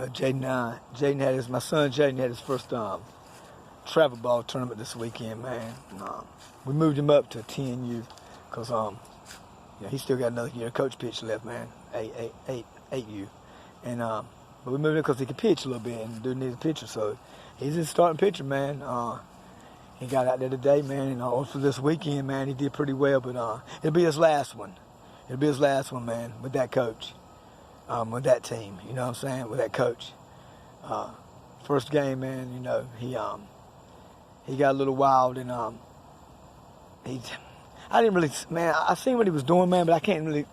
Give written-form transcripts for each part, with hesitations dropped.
Jaden had my son Jaden had his first travel ball tournament this weekend, man. We moved him up to 10U because he still got another year of coach pitch left, man. 8U, and but we moved him because he could pitch a little bit, and the dude needs a pitcher, so he's his starting pitcher, man. He got out there today, man, and also this weekend, man, he did pretty well, but it'll be his last one. It'll be his last one, man, with that coach, with that team, you know what I'm saying, with that coach. First game, man, you know, he got a little wild, and I didn't really, man, I seen what he was doing, man, but I can't really,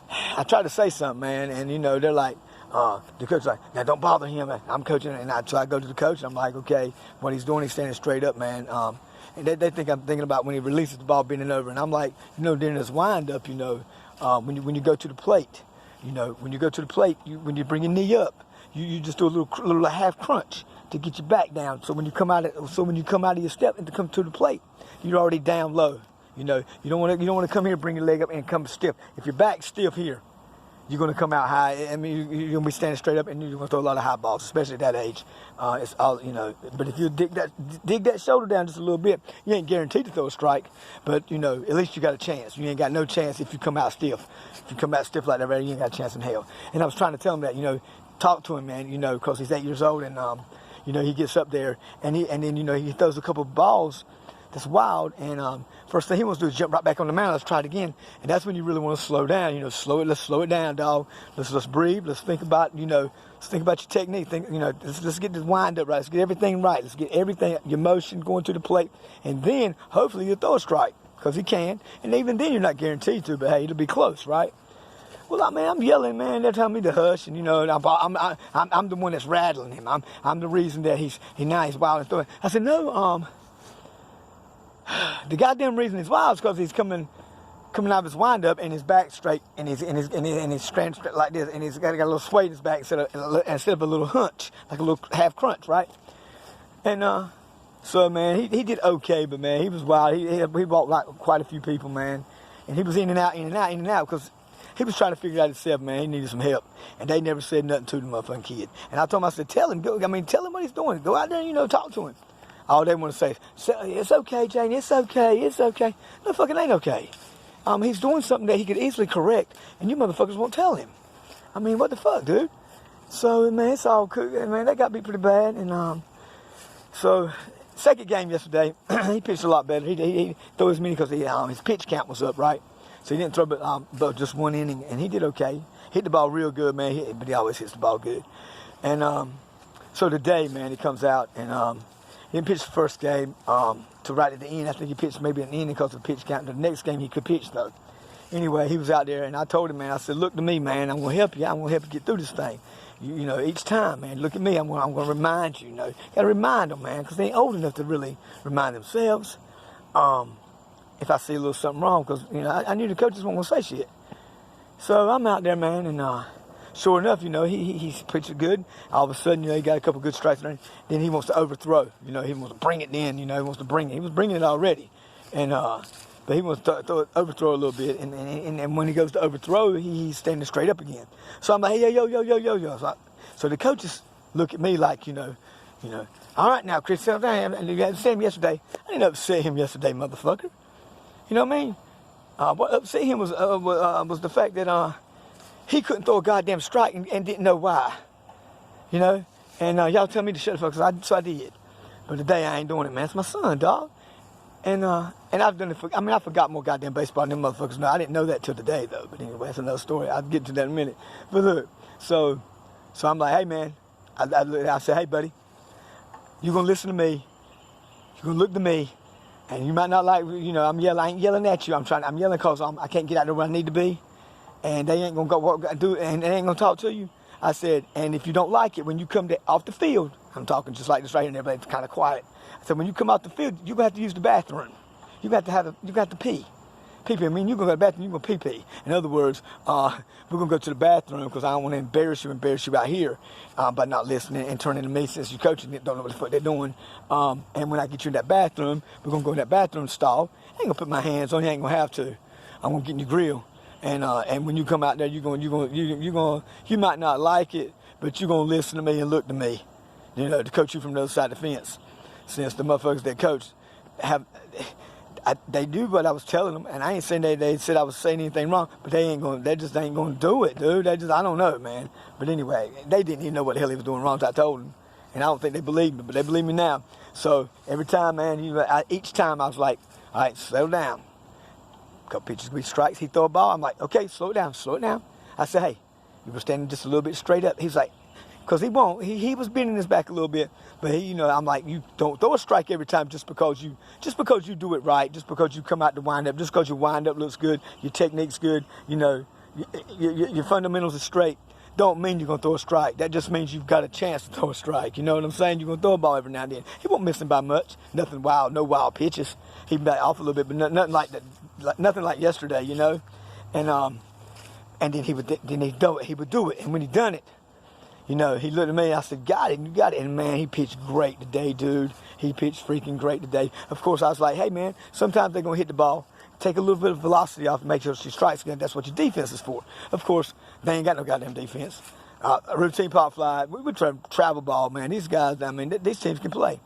I tried to say something, man, and, you know, they're like, the coach's like, now don't bother him. I'm coaching, and so I go to the coach, and I'm like, okay, what he's doing, he's standing straight up, man. And they think I'm thinking about when he releases the ball bending over, and I'm like, you know, during this wind-up, you know, when you go to the plate, you know, when you go to the plate, when you bring your knee up, you just do a little half crunch to get your back down. So when you come out of your step and to come to the plate, you're already down low. You know, you don't want to come here, bring your leg up, and come stiff. If your back's stiff here, you're going to come out high. I mean, you're going to be standing straight up, and you're going to throw a lot of high balls, especially at that age. It's all, you know. But if you dig that shoulder down just a little bit, you ain't guaranteed to throw a strike. But you know, at least you got a chance. You ain't got no chance if you come out stiff. If you come out stiff like that, you ain't got a chance in hell. And I was trying to tell him that, you know, talk to him, man. You know, because he's 8 years old, and you know, he gets up there, and then you know, he throws a couple of balls that's wild, and first thing he wants to do is jump right back on the mound. Let's try it again, and that's when you really want to slow down. You know, let's slow it down, dog. Let's breathe. Let's think about, you know, let's think about your technique. You know, let's get this wind up right. Let's get everything right. Let's get everything, your motion going to the plate, and then hopefully you'll throw a strike because he can. And even then, you're not guaranteed to, but hey, it'll be close, right? Well, I'm yelling, man. They're telling me to hush, and you know, I'm the one that's rattling him. I'm the reason that he's wild and throwing. I said, no, the goddamn reason he's wild is because he's coming out of his wind-up, and his back straight, and his strand straight like this, and he's got a little sway in his back instead of a little hunch, like a little half crunch, right? And so, man, he did okay, but man, he was wild. He walked like quite a few people, man, and he was in and out, because he was trying to figure it out himself, man. He needed some help, and they never said nothing to the motherfucking kid. And I told him, I said, tell him what he's doing. Go out there and, you know, talk to him. All they want to say is, it's okay, Jane, it's okay. No, fucking ain't okay. He's doing something that he could easily correct, and you motherfuckers won't tell him. I mean, what the fuck, dude? So, man, it's all cool. Man, that got me pretty bad. And so, second game yesterday, he pitched a lot better. He threw as many because his pitch count was up, right? So he didn't throw but just one inning, and he did okay. Hit the ball real good, man, but he always hits the ball good. And so today, man, he comes out, and he didn't pitch the first game to right at the end. I think he pitched maybe an inning because of the pitch count. The next game he could pitch, though. Anyway, he was out there, and I told him, man, I said, look to me, man. I'm going to help you. I'm going to help you get through this thing. You know, each time, man, look at me. I'm going to remind you, you know. Got to remind them, man, because they ain't old enough to really remind themselves if I see a little something wrong, because, you know, I knew the coaches weren't going to say shit. So I'm out there, man, and sure enough, you know, he's pitching good. All of a sudden, you know, he got a couple good strikes. Then he wants to overthrow. You know, he wants to bring it in. You know, he wants to bring it. He was bringing it already, and but he wants to overthrow a little bit. And when he goes to overthrow, he's standing straight up again. So I'm like, hey, yo. So the coaches look at me like, you know, all right now, Chris, settle down. And you had to say him yesterday. I didn't upset him yesterday, motherfucker. You know what I mean? What upset him was the fact that he couldn't throw a goddamn strike and didn't know why. You know? And y'all tell me to shut the fuck up, so I did. But today I ain't doing it, man. It's my son, dog. And I've done it I forgot more goddamn baseball than them motherfuckers know. I didn't know that till today, though. But anyway, that's another story. I'll get to that in a minute. But look, so I'm like, hey, man. I said, hey, buddy, you're going to listen to me. You're going to look to me. And you might not like, you know, I ain't yelling at you. I'm yelling because I can't get out there where I need to be. And they ain't going to do it, and they ain't going to talk to you. I said, and if you don't like it, when you come off the field, I'm talking just like this right here, and everybody's kind of quiet. I said, when you come off the field, you're going to have to use the bathroom. You got to pee. Pee-pee. I mean, you're going to go to the bathroom, you're going to pee-pee. In other words, we're going to go to the bathroom because I don't want to embarrass you out here by not listening and turning to me since you're coaching it, don't know what the fuck they're doing. And when I get you in that bathroom, we're going to go in that bathroom stall. I ain't going to put my hands on you, I ain't going to have to. I'm going to get in your grill. And when you come out there, you might not like it, but you're gonna listen to me and look to me, you know, to coach you from the other side of the fence. Since the motherfuckers that coach they do what I was telling them, and I ain't saying they said I was saying anything wrong, but they just ain't gonna do it, dude. I don't know, man. But anyway, they didn't even know what the hell he was doing wrong until I told them, and I don't think they believed me, but they believe me now. So every time, man, each time I was like, all right, slow down. A couple pitches, we strikes, he throw a ball. I'm like, okay, slow it down. I said, hey, you were standing just a little bit straight up. He's like, because he was bending his back a little bit, but I'm like, you don't throw a strike every time just because you do it right, just because you come out to wind up, just because your wind up looks good, your technique's good, your fundamentals are straight, don't mean you're going to throw a strike. That just means you've got a chance to throw a strike. You know what I'm saying? You're going to throw a ball every now and then. He won't miss him by much. Nothing wild, no wild pitches. He back off a little bit, but nothing like that, nothing like yesterday, you know. And then he would do it. And when he done it, you know, he looked at me, I said, got it, you got it. And man, he pitched great today, dude. He pitched freaking great today. Of course, I was like, hey man, sometimes they're going to hit the ball, take a little bit of velocity off and make sure she strikes again. That's what your defense is for. Of course, they ain't got no goddamn defense. A routine pop fly, we would travel ball, man. These guys, I mean, these teams can play.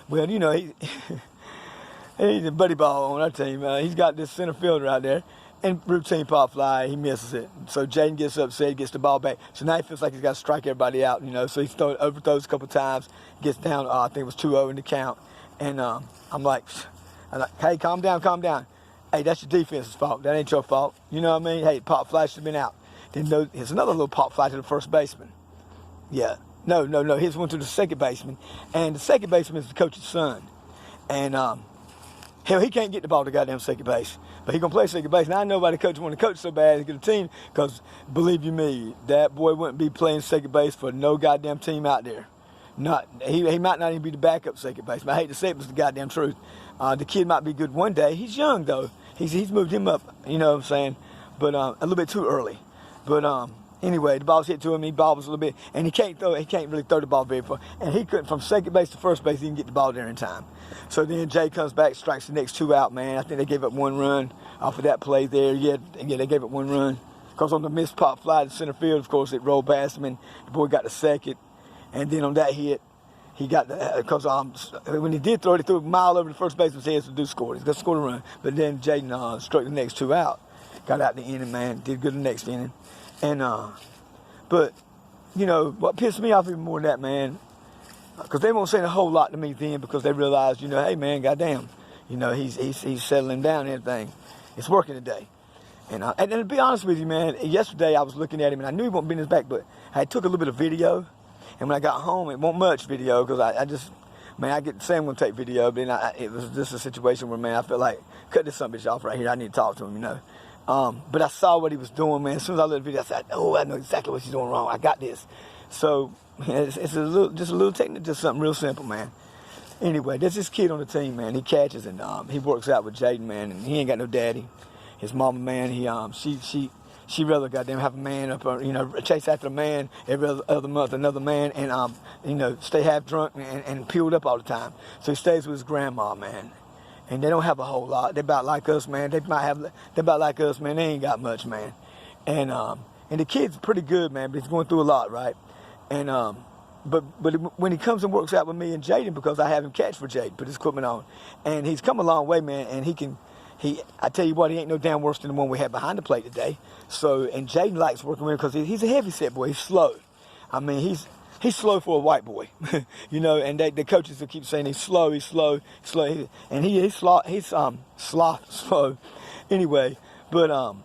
Well, you know, he's a buddy ball on our team. He's got this center fielder out there. And routine pop fly, he misses it. So Jaden gets upset, gets the ball back. So now he feels like he's got to strike everybody out, you know. So he overthrows a couple times, gets down, I think it was 2-0 in the count. And I'm like, hey, calm down. Hey, that's your defense's fault. That ain't your fault. You know what I mean? Hey, pop fly should have been out. Then here's another little pop fly to the first baseman. Yeah. No. Here's one to the second baseman. And the second baseman is the coach's son. And hell, he can't get the ball to goddamn second base. But he gonna play second base. Now I know why the coach want to coach so bad to get a team, because believe you me, that boy wouldn't be playing second base for no goddamn team out there. He might not even be the backup second baseman. I hate to say it, but it's the goddamn truth. The kid might be good one day. He's young though. He's moved him up, you know what I'm saying? But a little bit too early. But anyway, the ball's hit to him, he bobbles a little bit, and he can't really throw the ball very far. And he couldn't, from second base to first base, he didn't get the ball there in time. So then Jay comes back, strikes the next 2 out, man. I think they gave up 1 run off of that play there. Yeah, they gave up 1 run. Because on the missed pop fly to center field, of course, it rolled past him, and the boy got the second. And then on that hit, he got because when he did throw it, he threw a mile over the first baseman's head, so do score. He's got to score the run. But then Jaden struck the next 2 out. Got out the inning, man. Did good the next inning. And, but, you know, what pissed me off even more than that, man, because they won't say a whole lot to me then, because they realize, you know, hey, man, goddamn, you know, he's settling down and everything. It's working today. And to be honest with you, man, yesterday I was looking at him, and I knew he wouldn't bend his back, but I took a little bit of video, and when I got home, it wasn't much video, because I just, man, I get to say I'm going to take video, but then it was just a situation where, man, I felt like, cut this son bitch off right here, I need to talk to him, you know. But I saw what he was doing, man. As soon as I looked at the video, I said, oh, I know exactly what he's doing wrong. I got this. So, man, it's just a little technique, just something real simple, man. Anyway, there's this kid on the team, man. He catches, and he works out with Jaden, man, and he ain't got no daddy. His mama, man, she rather goddamn have a man up, you know, chase after a man every other month, another man, and, you know, stay half drunk and peeled up all the time. So he stays with his grandma, man. And they don't have a whole lot. They're about like us, man. They're about like us, man. They ain't got much, man. And the kid's pretty good, man, but he's going through a lot, right? And but when he comes and works out with me and Jaden, because I have him catch for Jaden, put his equipment on, and he's come a long way, man. And I tell you what, he ain't no damn worse than the one we had behind the plate today. So, and Jaden likes working with him because he's a heavy set boy. He's slow. I mean, he's slow for a white boy, you know, and the coaches will keep saying he's slow, and he's slow. Anyway, but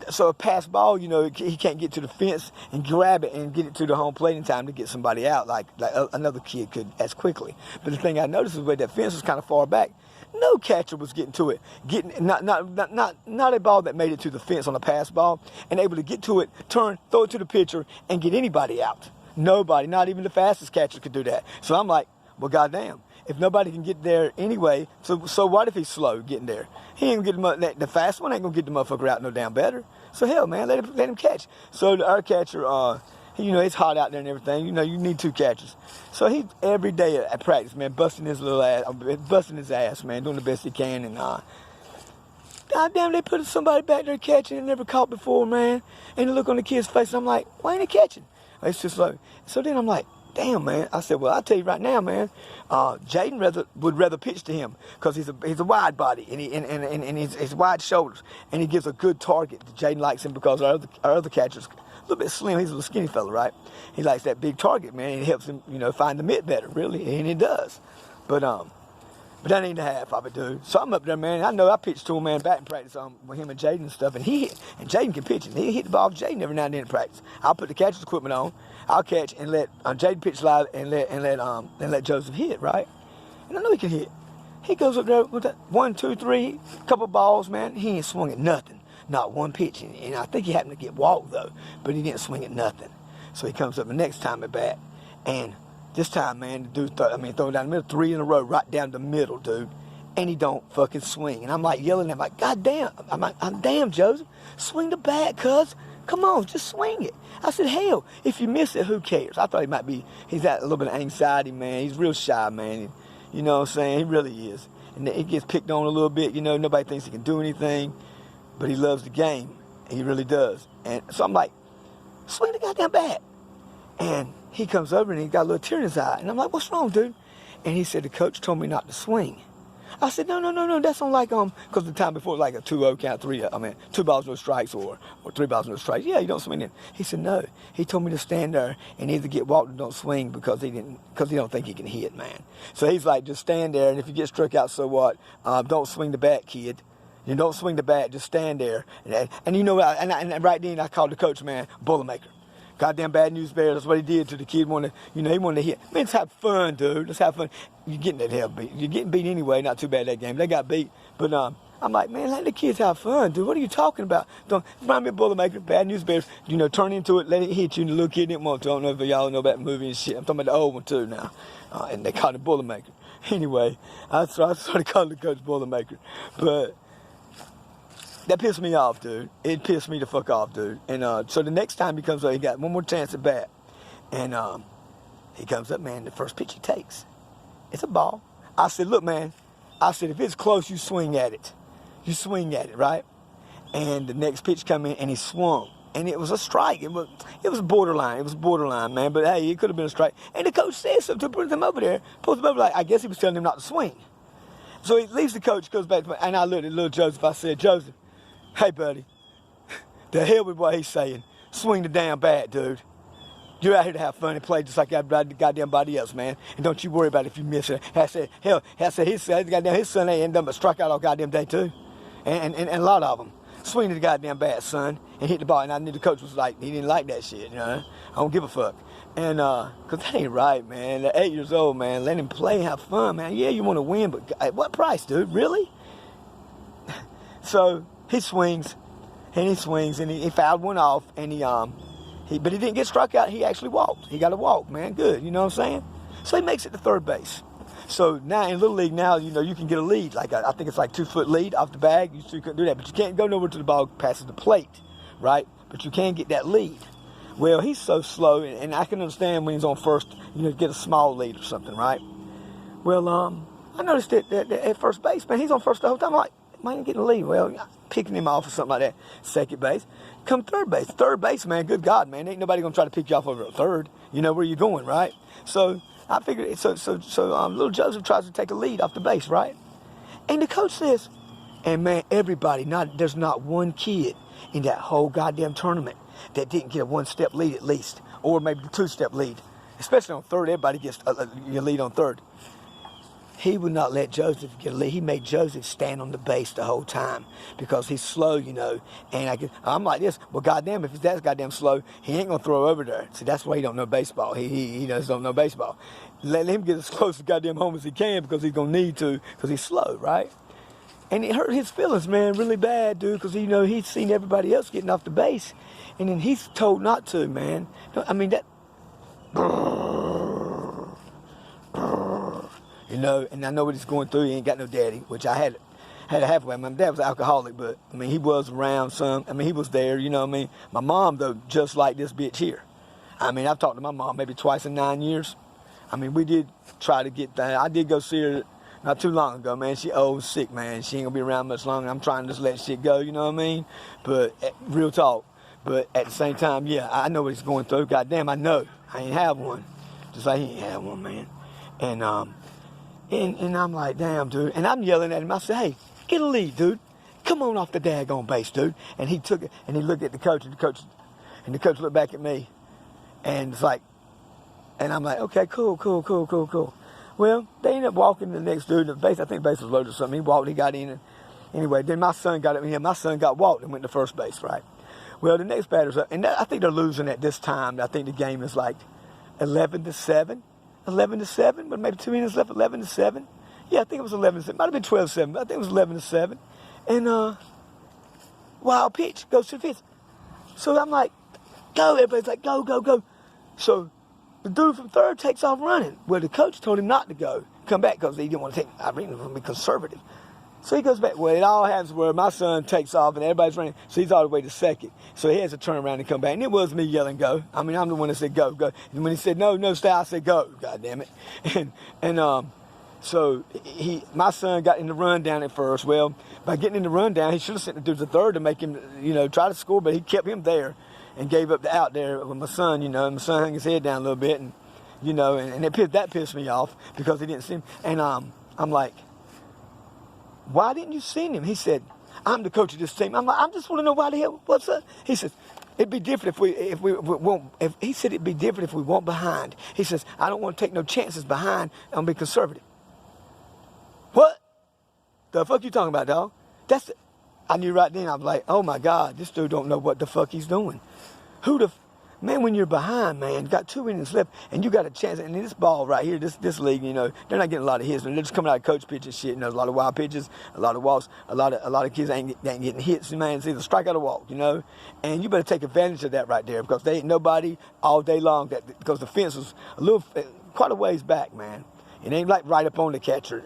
so a pass ball, you know, he can't get to the fence and grab it and get it to the home plate in time to get somebody out like another kid could as quickly. But the thing I noticed is where that fence was kind of far back, no catcher was getting to it, not a ball that made it to the fence on a pass ball and able to get to it, turn, throw it to the pitcher, and get anybody out. Nobody, not even the fastest catcher, could do that. So I'm like, well, goddamn, if nobody can get there anyway, so what if he's slow getting there? He ain't gonna get the fast one ain't gonna get the motherfucker out no damn better. So hell, man, let him catch. So our catcher, you know, it's hot out there and everything. You know, you need 2 catchers. So he every day at practice, man, busting his ass, man, doing the best he can. And goddamn, they put somebody back there catching and never caught before, man. And the look on the kid's face, I'm like, why ain't he catching? It's just like, so then I'm like, damn, man. I said, well, I'll tell you right now, man. Jaden would rather pitch to him because he's a wide body and he's wide shoulders, and he gives a good target. Jaden likes him because our other catcher's a little bit slim. He's a little skinny fella, right? He likes that big target, man. And it helps him, find the mitt better, really, and it does. But that ain't the half of it, dude. So I'm up there, man. I know I pitched to him, man, batting practice with him and Jaden and stuff, and Jaden can pitch it. He hit the ball with Jaden every now and then in practice. I'll put the catcher's equipment on. I'll catch and let Jaden pitch live and let Joseph hit, right? And I know he can hit. He goes up there with that 1, 2, 3, couple balls, man. He ain't swung at nothing, not one pitch. And I think he happened to get walked though, but he didn't swing at nothing. So he comes up the next time at bat, and this time, man, the dude throwing down the middle, 3 in a row, right down the middle, dude. And he don't fucking swing. And I'm like yelling at him, like, God damn. I'm damn, Joseph. Swing the bat, cuz. Come on, just swing it. I said, hell, if you miss it, who cares? I thought he's got a little bit of anxiety, man. He's real shy, man. You know what I'm saying? He really is. And he gets picked on a little bit, nobody thinks he can do anything. But he loves the game. He really does. And so I'm like, swing the goddamn bat. And he comes over and he got a little tear in his eye. And I'm like, what's wrong, dude? And he said, the coach told me not to swing. I said, no, that's on because the time before, like a 2-0 count, 2 balls, no strikes, or 3 balls, no strikes. Yeah, you don't swing in. He said, no. He told me to stand there and either get walked or don't swing because he don't think he can hit, man. So he's like, just stand there, and if you get struck out, so what? Don't swing the bat, kid. You don't swing the bat, just stand there. And and right then I called the coach, man, Boilermaker. Goddamn bad news bear. That's what he did to the kid. He wanted to hit. Man, let's have fun, dude. Let's have fun. You're getting that hell beat. You're getting beat anyway. Not too bad that game. They got beat. But I'm like, man, let the kids have fun, dude. What are you talking about? Don't remind me of Boilermaker. Bad news bears. Turn into it. Let it hit you. And the little kid didn't want to. I don't know if y'all know about the movie and shit. I'm talking about the old one too now. And they called it Boilermaker. Anyway, I started calling the coach Boilermaker. But that pissed me off, dude. It pissed me the fuck off, dude. And so the next time he comes up, he got one more chance at bat. And he comes up, man, the first pitch he takes, it's a ball. I said, look, man, if it's close, you swing at it. You swing at it, right? And the next pitch come in, and he swung. And it was a strike. It was borderline. It was borderline, man. But, hey, it could have been a strike. And the coach said something to put him over there. Put him over, like, I guess he was telling him not to swing. So he leaves the coach, goes back to me, and I looked at little Joseph. I said, Joseph, hey, buddy, the hell with what he's saying. Swing the damn bat, dude. You're out here to have fun and play just like goddamn body else, man. And don't you worry about if you miss it. I said, his son ain't ended up a strikeout all goddamn day, too. And a lot of them. Swing the goddamn bat, son, and hit the ball. And I knew the coach was like, he didn't like that shit, I don't give a fuck. And, because that ain't right, man. They're 8 years old, man. Let him play, have fun, man. Yeah, you want to win, but at what price, dude? Really? So he swings, and he fouled one off, and but he didn't get struck out. He actually walked. He got a walk, man. Good, you know what I'm saying? So he makes it to third base. So now in Little League now, you can get a lead. Like I think it's like 2-foot lead off the bag. You couldn't do that, but you can't go nowhere till the ball passes the plate, right? But you can get that lead. Well, he's so slow, and I can understand when he's on first, get a small lead or something, right? Well, I noticed that at first base, man, he's on first the whole time. I'm like, man, ain't getting a lead. Well, picking him off or something like that. Second base. Come third base. Third base, man, good God, man. Ain't nobody going to try to pick you off over a third. You know where you're going, right? So I figured, so little Joseph tries to take a lead off the base, right? And the coach says, and man, everybody, there's not one kid in that whole goddamn tournament that didn't get a 1-step lead at least, or maybe a 2-step lead. Especially on third, everybody gets your lead on third. He would not let Joseph get a lead. He made Joseph stand on the base the whole time because he's slow, And I'm like this. Well, goddamn, if he's that goddamn slow, he ain't gonna throw over there. See, that's why he don't know baseball. He just don't know baseball. Let him get as close to goddamn home as he can because he's gonna need to because he's slow, right? And it hurt his feelings, man, really bad, dude, because he's seen everybody else getting off the base, and then he's told not to, man. I mean that. And I know what he's going through. He ain't got no daddy, which I had a halfway. My dad was an alcoholic, but, he was around some. He was there, My mom, though, just like this bitch here. I've talked to my mom maybe twice in 9 years. We did try to get that. I did go see her not too long ago, man. She old sick, man. She ain't gonna be around much longer. I'm trying to just let shit go, you know what I mean? But real talk. But at the same time, yeah, I know what he's going through. Goddamn, I know. I ain't have one. Just like he ain't had one, man. And I'm like, damn, dude. And I'm yelling at him. I said, hey, get a lead, dude. Come on off the daggone base, dude. And he took it, and he looked at the coach, and the coach looked back at me. And it's like, and I'm like, okay, cool. Well, they ended up walking the next dude in the base. I think base was loaded or something. He walked, he got in. And anyway, then my son got up in here. My son got walked and went to first base, right? Well, the next batter's up. And I think they're losing at this time. I think the game is like 11-7. 11-7, but maybe 2 minutes left, 11-7. Yeah, I think it was 11-7. Might have been 12-7, but I think it was 11-7. And wild pitch goes to the fence. So I'm like, go. Everybody's like, go. So the dude from third takes off running. Well, the coach told him not to go, come back, because he didn't want to take. I mean, he was going to be conservative. So he goes back. Well, it all happens where my son takes off and everybody's running. So he's all the way to second. So he has to turn around and come back. And it was me yelling, go. I mean, I'm the one that said, go. And when he said, no, stay, I said, go. God damn it. So my son got in the run down at first. Well, by getting in the run down, he should have sent the dude to third to make him, try to score. But he kept him there and gave up the out there with my son, and my son hung his head down a little bit. And, that pissed me off because he didn't see him. And I'm like, why didn't you send him? He said, I'm the coach of this team. I'm like, I just want to know why the hell, what's up? He says, it'd be different he said it'd be different if we weren't behind. He says, I don't want to take no chances behind. I'm going to be conservative. What? The fuck you talking about, dog? I knew right then, I was like, oh my God, this dude don't know what the fuck he's doing. Man, when you're behind, man, got 2 innings left, and you got a chance, and this ball right here, this league, they're not getting a lot of hits, and they're just coming out of coach pitch and shit, a lot of wild pitches, a lot of walks, a lot of kids ain't getting hits, man, it's either strike out or walk, and you better take advantage of that right there, because there ain't nobody all day long, because the fence was quite a ways back, man. It ain't like right up on the catcher's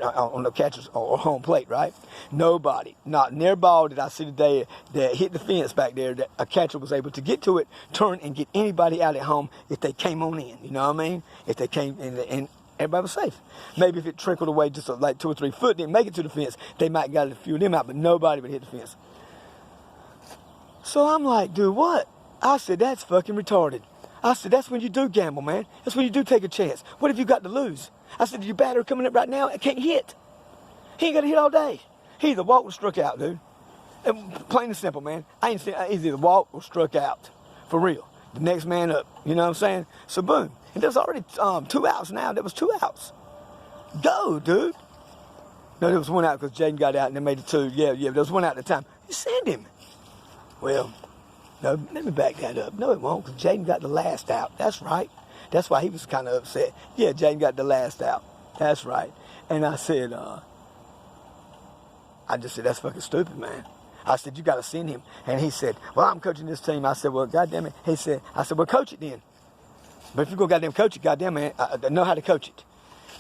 or home plate, right? Nobody, not near ball did I see today that hit the fence back there that a catcher was able to get to it, turn and get anybody out at home if they came on in. You know what I mean? If they came in and everybody was safe. Maybe if it trickled away just like 2 or 3 foot, didn't make it to the fence, they might got a few of them out, but nobody would hit the fence. So I'm like, dude, what? I said, that's fucking retarded. I said, that's when you do gamble, man. That's when you do take a chance. What have you got to lose? I said, your batter coming up right now, I can't hit. He ain't got to hit all day. He either walked or struck out, dude. And plain and simple, man. He's either walked or struck out. For real. The next man up. You know what I'm saying? So, boom. And there's already 2 outs now. There was 2 outs. Go, dude. No, there was 1 out because Jaden got out and they made it 2. Yeah, there was 1 out at the time. You send him. Well, no, let me back that up. No, it won't, because Jaden got the last out. That's right. That's why he was kind of upset. Yeah, Jaden got the last out. That's right. And I said, I just said, that's fucking stupid, man. I said, you got to send him. And he said, well, I'm coaching this team. I said, well, goddamn it. I said, well, coach it then. But if you're going to goddamn coach it, goddamn man, I know how to coach it.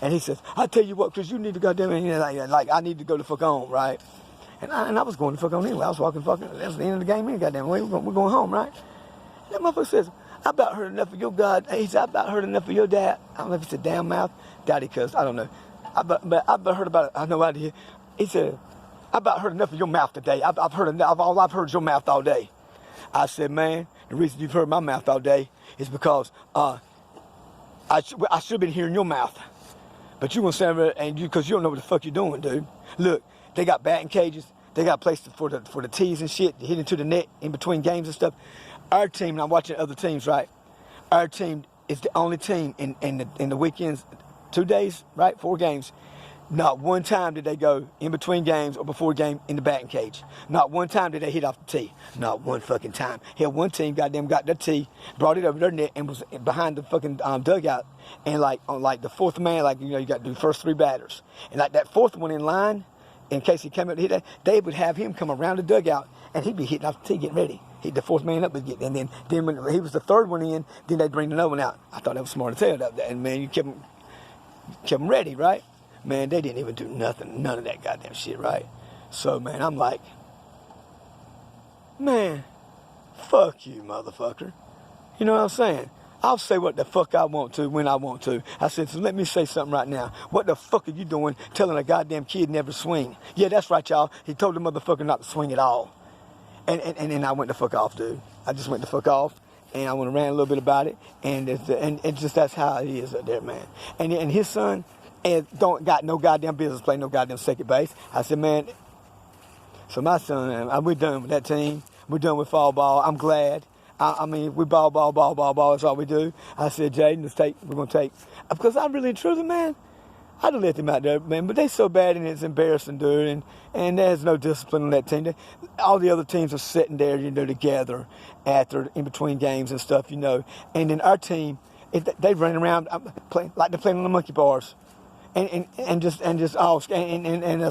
And he says, I tell you what, because you need to goddamn it, like I need to go the fuck on, right? And I was going the fuck on anyway. I was walking fucking, that's the end of the game, goddamn. We're going home, right? And that motherfucker says, I about heard enough of your God. He said, I about heard enough of your dad. I don't know if he said damn mouth. Daddy cussed. I don't know. But I about heard about it. I have no idea. He said, I about heard enough of your mouth today. I've heard enough. All I've heard is your mouth all day. I said, man, the reason you've heard my mouth all day is because I should have been hearing your mouth. But you gonna stand there and because you don't know what the fuck you're doing, dude. Look, they got batting cages. They got places for the tees and shit to hit into the net in between games and stuff. Our team, and I'm watching other teams, right? Our team is the only team in the weekends, 2 days, right? 4 games. Not one time did they go in between games or before a game in the batting cage. Not one time did they hit off the tee. Not one fucking time. Hell, one team goddamn got their tee, brought it over their net, and was behind the fucking dugout. And on the 4th man, you got to do the first 3 batters. And like that 4th one in line, in case he came up to hit that, they would have him come around the dugout, and he'd be hitting off the tee, getting ready. Hit the 4th man up, and then when he was the 3rd one in, then they'd bring another one out. I thought that was smart to tell. And man, you kept them ready, right? Man, they didn't even do nothing, none of that goddamn shit, right? So, man, I'm like, man, fuck you, motherfucker. You know what I'm saying? I'll say what the fuck I want to when I want to. I said, so let me say something right now. What the fuck are you doing telling a goddamn kid never swing? Yeah, that's right, y'all. He told the motherfucker not to swing at all. And then I went the fuck off, dude. I just went the fuck off. And I went and ran a little bit about it. And it's just that's how it is up there, man. And his son don't got no goddamn business playing no goddamn second base. I said, man, so my son, we're done with that team. We're done with fall ball. I'm glad. I mean, we ball. That's all we do. I said, Jaden, we're going to take. Because I really, truly, man, I'd have let them out there, man. But they so bad and it's embarrassing, dude. And there's no discipline on that team. All the other teams are sitting there, together in between games and stuff, And then our team, they run around like they're playing on the monkey bars. And it's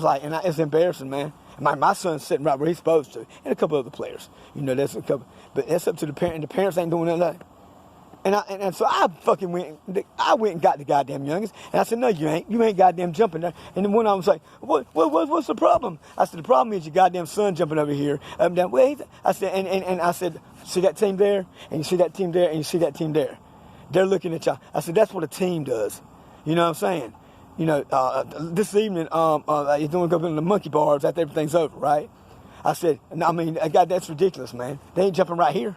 like, it's embarrassing, man. My son's sitting right where he's supposed to, and a couple other players. That's a couple, but that's up to the parent. And the parents ain't doing nothing. And so I went and got the goddamn youngest, and I said, no, you ain't goddamn jumping there. And then one of them was like, what's the problem? I said, the problem is your goddamn son jumping over here, down. Wait, I said, and I said, see that team there, and you see that team there, and you see that team there. They're looking at y'all. I said, that's what a team does. You know what I'm saying? This evening, you're doing go in the monkey bars after everything's over, right? I said, God, that's ridiculous, man. They ain't jumping right here.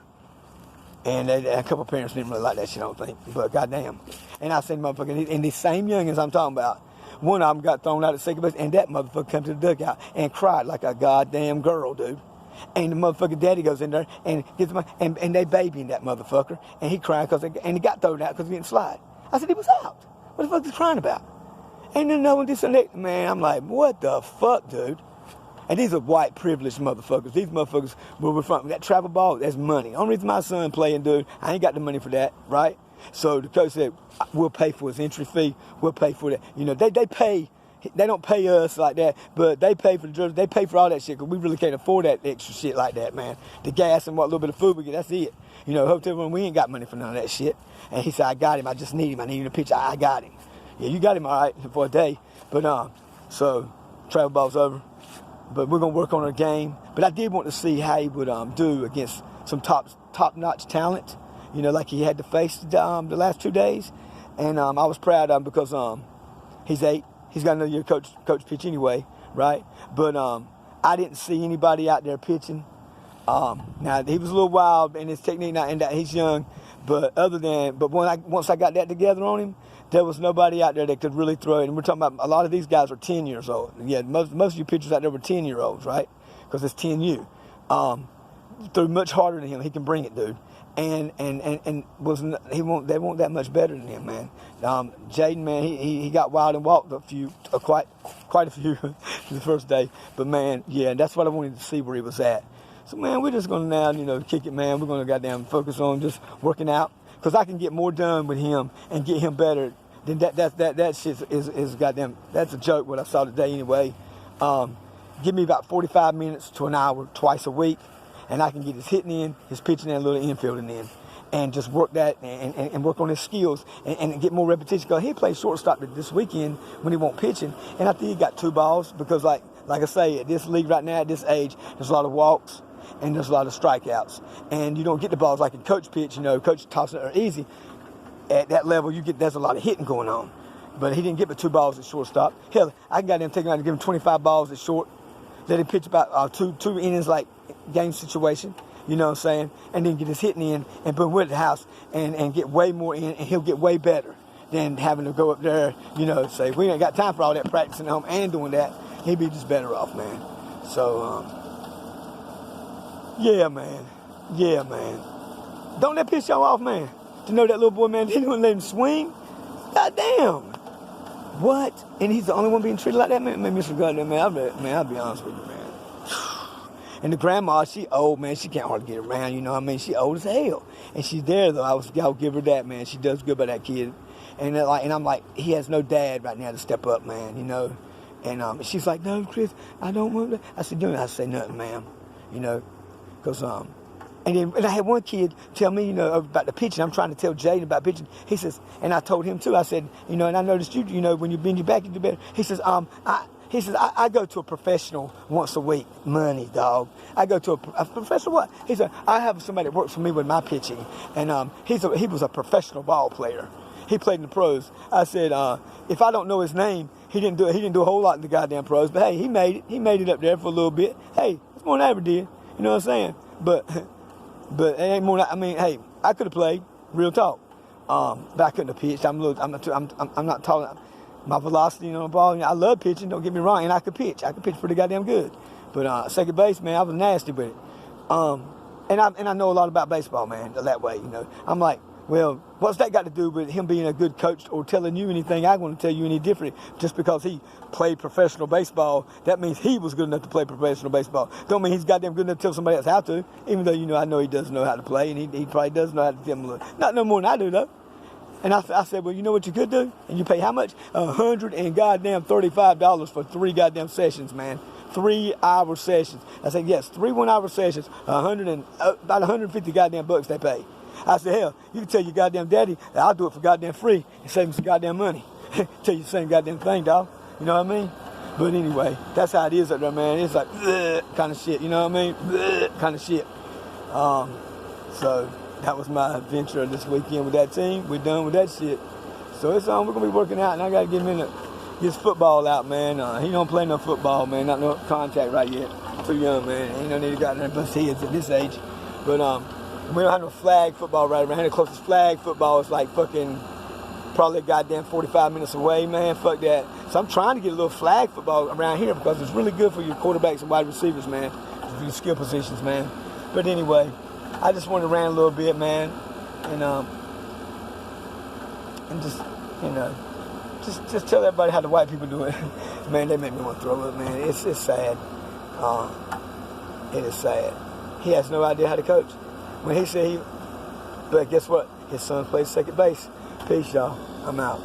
And a couple of parents didn't really like that shit, I don't think. But goddamn. And I said, motherfucker, and these same youngins I'm talking about, one of them got thrown out at second base, and that motherfucker come to the dugout and cried like a goddamn girl, dude. And the motherfucker daddy goes in there and gets and they babying that motherfucker, and he cried and he got thrown out because he didn't slide. I said, he was out. What the fuck is he crying about? Ain't no one this and that. Man, I'm like, what the fuck, dude? And these are white privileged motherfuckers. These motherfuckers where we're from. That travel ball, that's money. Only reason my son playing, dude, I ain't got the money for that, right? So the coach said, we'll pay for his entry fee. We'll pay for that. They pay. They don't pay us like that, but they pay for the drugs. They pay for all that shit because we really can't afford that extra shit like that, man. The gas and what little bit of food we get, that's it. Hotel room, we ain't got money for none of that shit. And he said, I got him. I just need him. I need him to pitch. I got him. Yeah, you got him all right for a day. But so travel ball's over. But we're gonna work on our game. But I did want to see how he would do against some top-notch talent. Like he had to face the last 2 days. And I was proud of him because he's 8. He's got another year coach pitch anyway, right? But I didn't see anybody out there pitching. Now he was a little wild in his technique, and he's young. But once I got that together on him, there was nobody out there that could really throw it. And we're talking about a lot of these guys are 10 years old. Yeah, most of you pitchers out there were 10-year-olds, right? Because it's 10U. Threw much harder than him. He can bring it, dude. And they weren't that much better than him, man. Jaden, man, he got wild and walked quite a few the first day. But man, yeah, and that's what I wanted to see where he was at. So man, we're just gonna now, kick it, man. We're gonna goddamn focus on just working out. Because I can get more done with him and get him better than that shit is goddamn, that's a joke what I saw today anyway. Give me about 45 minutes to an hour twice a week, and I can get his hitting in, his pitching in, a little infielding in, and just work that and work on his skills and get more repetition. Because he played shortstop this weekend when he won't pitching, and I think he got 2 balls because like I say, at this league right now, at this age, there's a lot of walks. And there's a lot of strikeouts. And you don't get the balls like in coach pitch, coach tosses it easy. At that level, there's a lot of hitting going on. But he didn't get but 2 balls at shortstop. Hell, I got him taking out to give him 25 balls at short. Let him pitch about two innings like game situation, you know what I'm saying? And then get his hitting in and boom, we're at the house and get way more in, and he'll get way better than having to go up there, say, we ain't got time for all that practicing at home and doing that. He'd be just better off, man. So, yeah, man. Don't that piss y'all off, man? To know that little boy, man, they don't let him swing? God damn. What? And he's the only one being treated like that, man? Man, Mr. Goddamn, man, I'll be honest with you, man. And the grandma, she old, man. She can't hardly get around, you know what I mean? She old as hell. And she's there, though. I'll give her that, man. She does good by that kid. And I'm like, he has no dad right now to step up, man, And she's like, no, Chris, I don't want that. I said, don't say nothing, ma'am, Because, and I had one kid tell me, about the pitching. I'm trying to tell Jaden about pitching. He says, and I told him too. I said, and I noticed you, when you bend your back, you do better. He says, He says, I go to a professional once a week. Money, dog. I go to a professional what? He said, I have somebody that works for me with my pitching. And he was a professional ball player. He played in the pros. I said, if I don't know his name, he didn't do a whole lot in the goddamn pros. But hey, he made it. He made it up there for a little bit. Hey, it's more than I ever did. You know what I'm saying? But it ain't more. I mean, hey, I could have played. Real talk. But I couldn't have pitched. I'm not talking. My velocity on the ball. I love pitching. Don't get me wrong. And I could pitch. I could pitch pretty goddamn good. But second base, man, I was nasty with it. And I know a lot about baseball, man. That way, I'm like, well, what's that got to do with him being a good coach or telling you anything I want to tell you any different? Just because he played professional baseball, that means he was good enough to play professional baseball. Don't mean he's goddamn good enough to tell somebody else how to. Even though, I know he does know how to play, and he probably does know how to tell them a little. Not no more than I do, though. And I said, well, you know what you could do? And you pay how much? $135 for 3 goddamn sessions, man. 3-hour sessions. I said, yes, 3 1-hour sessions, about 150 goddamn bucks they pay. I said, hell, you can tell your goddamn daddy that I'll do it for goddamn free and save him some goddamn money. Tell you the same goddamn thing, dog. You know what I mean? But anyway, that's how it is up there, man. It's like, kind of shit, you know what I mean? Kind of shit. So that was my adventure this weekend with that team. We're done with that shit. So it's on. We're going to be working out, and I got to get him in his football out, man. He don't play no football, man. Not no contact right yet. Too young, man. Ain't no need to got nothing bust heads at this age. But we don't have no flag football right around here. The closest flag football is like fucking probably a goddamn 45 minutes away, man. Fuck that. So I'm trying to get a little flag football around here because it's really good for your quarterbacks and wide receivers, man. For your skill positions, man. But anyway, I just wanted to rant a little bit, man. And just, just tell everybody how the white people do it. Man, they make me want to throw up, man. It's sad. It is sad. He has no idea how to coach. When he said but guess what? His son plays second base. Peace, y'all. I'm out.